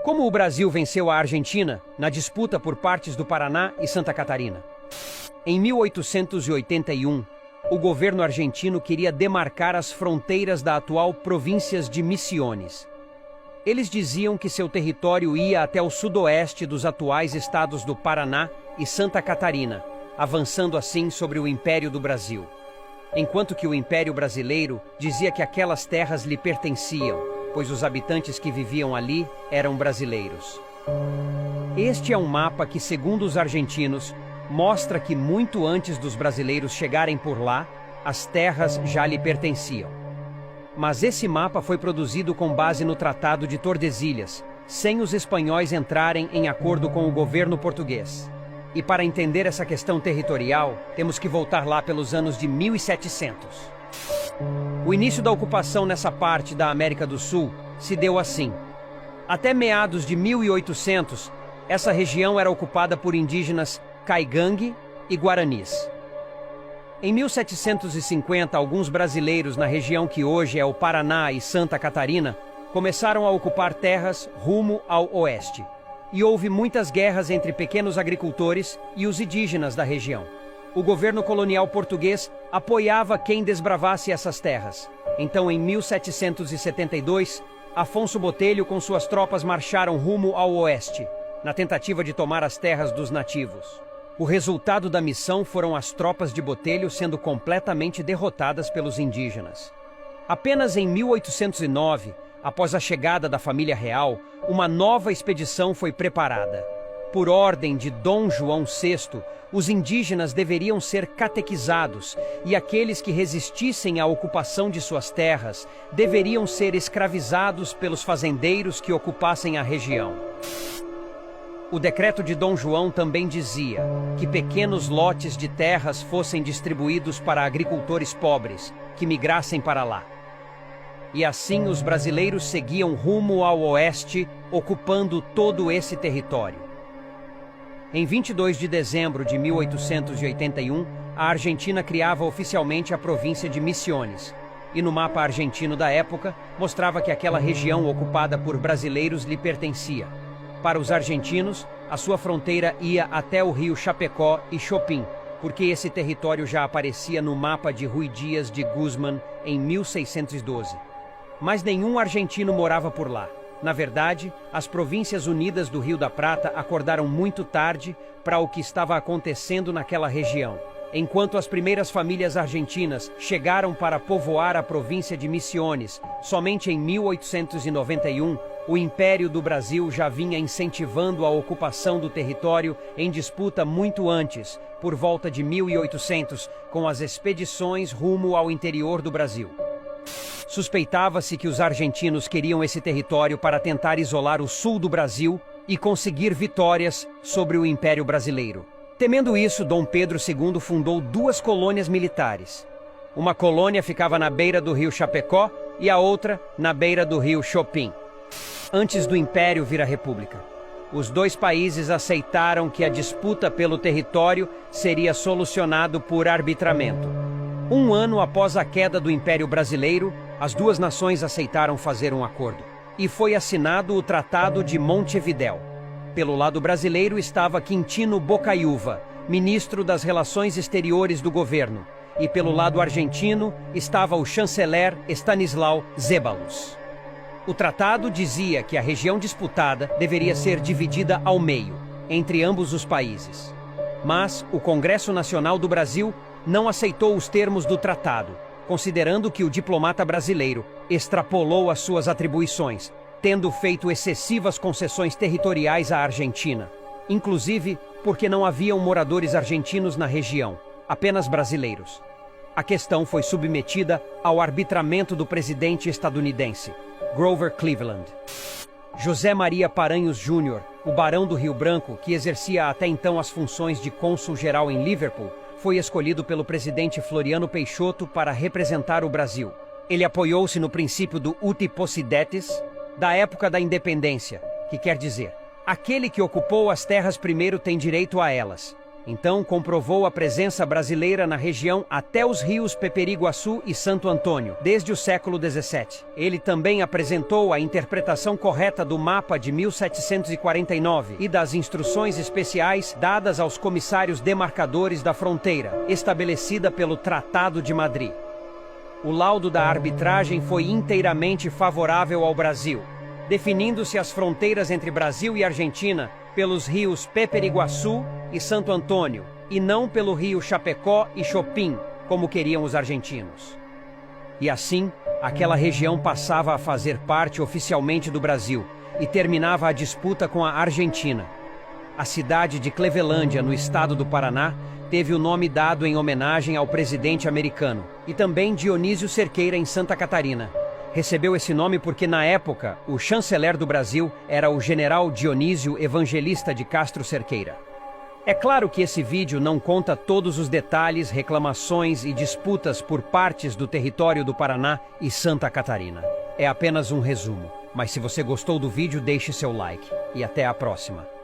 Como o Brasil venceu a Argentina na disputa por partes do Paraná e Santa Catarina? Em 1881, o governo argentino queria demarcar as fronteiras da atual província de Misiones. Eles diziam que seu território ia até o sudoeste dos atuais estados do Paraná e Santa Catarina, avançando assim sobre o Império do Brasil. Enquanto que o Império Brasileiro dizia que aquelas terras lhe pertenciam, pois os habitantes que viviam ali eram brasileiros. Este é um mapa que, segundo os argentinos, mostra que muito antes dos brasileiros chegarem por lá, as terras já lhe pertenciam. Mas esse mapa foi produzido com base no Tratado de Tordesilhas, sem os espanhóis entrarem em acordo com o governo português. E para entender essa questão territorial, temos que voltar lá pelos anos de 1700. O início da ocupação nessa parte da América do Sul se deu assim. Até meados de 1800, essa região era ocupada por indígenas caigangue e guaranis. Em 1750, alguns brasileiros na região que hoje é o Paraná e Santa Catarina começaram a ocupar terras rumo ao oeste. E houve muitas guerras entre pequenos agricultores e os indígenas da região. O governo colonial português apoiava quem desbravasse essas terras. Então, em 1772, Afonso Botelho com suas tropas marcharam rumo ao oeste, na tentativa de tomar as terras dos nativos. O resultado da missão foram as tropas de Botelho sendo completamente derrotadas pelos indígenas. Apenas em 1809, após a chegada da família real, uma nova expedição foi preparada. Por ordem de Dom João VI, os indígenas deveriam ser catequizados e aqueles que resistissem à ocupação de suas terras deveriam ser escravizados pelos fazendeiros que ocupassem a região. O decreto de Dom João também dizia que pequenos lotes de terras fossem distribuídos para agricultores pobres que migrassem para lá. E assim os brasileiros seguiam rumo ao oeste, ocupando todo esse território. Em 22 de dezembro de 1881, a Argentina criava oficialmente a província de Misiones, e no mapa argentino da época mostrava que aquela região ocupada por brasileiros lhe pertencia. Para os argentinos, a sua fronteira ia até o rio Chapecó e Chopin, porque esse território já aparecia no mapa de Rui Dias de Guzmán em 1612. Mas nenhum argentino morava por lá. Na verdade, as Províncias Unidas do Rio da Prata acordaram muito tarde para o que estava acontecendo naquela região. Enquanto as primeiras famílias argentinas chegaram para povoar a província de Misiones, somente em 1891, o Império do Brasil já vinha incentivando a ocupação do território em disputa muito antes, por volta de 1800, com as expedições rumo ao interior do Brasil. Suspeitava-se que os argentinos queriam esse território para tentar isolar o sul do Brasil e conseguir vitórias sobre o Império Brasileiro. Temendo isso, Dom Pedro II fundou 2 colônias militares. Uma colônia ficava na beira do rio Chapecó e a outra na beira do rio Chopin. Antes do Império vir a República, os 2 países aceitaram que a disputa pelo território seria solucionado por arbitramento. 1 ano após a queda do Império Brasileiro, as 2 nações aceitaram fazer um acordo. E foi assinado o Tratado de Montevidéu. Pelo lado brasileiro estava Quintino Bocaiúva, ministro das Relações Exteriores do governo. E pelo lado argentino estava o chanceler Stanislau Zeballos. O tratado dizia que a região disputada deveria ser dividida ao meio, entre ambos os países. Mas o Congresso Nacional do Brasil não aceitou os termos do tratado, considerando que o diplomata brasileiro extrapolou as suas atribuições, tendo feito excessivas concessões territoriais à Argentina, inclusive porque não haviam moradores argentinos na região, apenas brasileiros. A questão foi submetida ao arbitramento do presidente estadunidense, Grover Cleveland. José Maria Paranhos Júnior, o barão do Rio Branco, que exercia até então as funções de cônsul-geral em Liverpool, foi escolhido pelo presidente Floriano Peixoto para representar o Brasil. Ele apoiou-se no princípio do uti possidetis, da época da independência, que quer dizer, aquele que ocupou as terras primeiro tem direito a elas, Então comprovou a presença brasileira na região até os rios Peperiguaçu e Santo Antônio, desde o século XVII. Ele também apresentou a interpretação correta do mapa de 1749 e das instruções especiais dadas aos comissários demarcadores da fronteira, estabelecida pelo Tratado de Madrid. O laudo da arbitragem foi inteiramente favorável ao Brasil, definindo-se as fronteiras entre Brasil e Argentina pelos rios Peperiguaçu e Santo Antônio, e não pelo rio Chapecó e Chopin, como queriam os argentinos. E assim, aquela região passava a fazer parte oficialmente do Brasil e terminava a disputa com a Argentina. A cidade de Clevelândia, no estado do Paraná, teve o nome dado em homenagem ao presidente americano, e também Dionísio Cerqueira, em Santa Catarina. Recebeu esse nome porque, na época, o chanceler do Brasil era o general Dionísio Evangelista de Castro Cerqueira. É claro que esse vídeo não conta todos os detalhes, reclamações e disputas por partes do território do Paraná e Santa Catarina. É apenas um resumo, mas se você gostou do vídeo, deixe seu like. E até a próxima.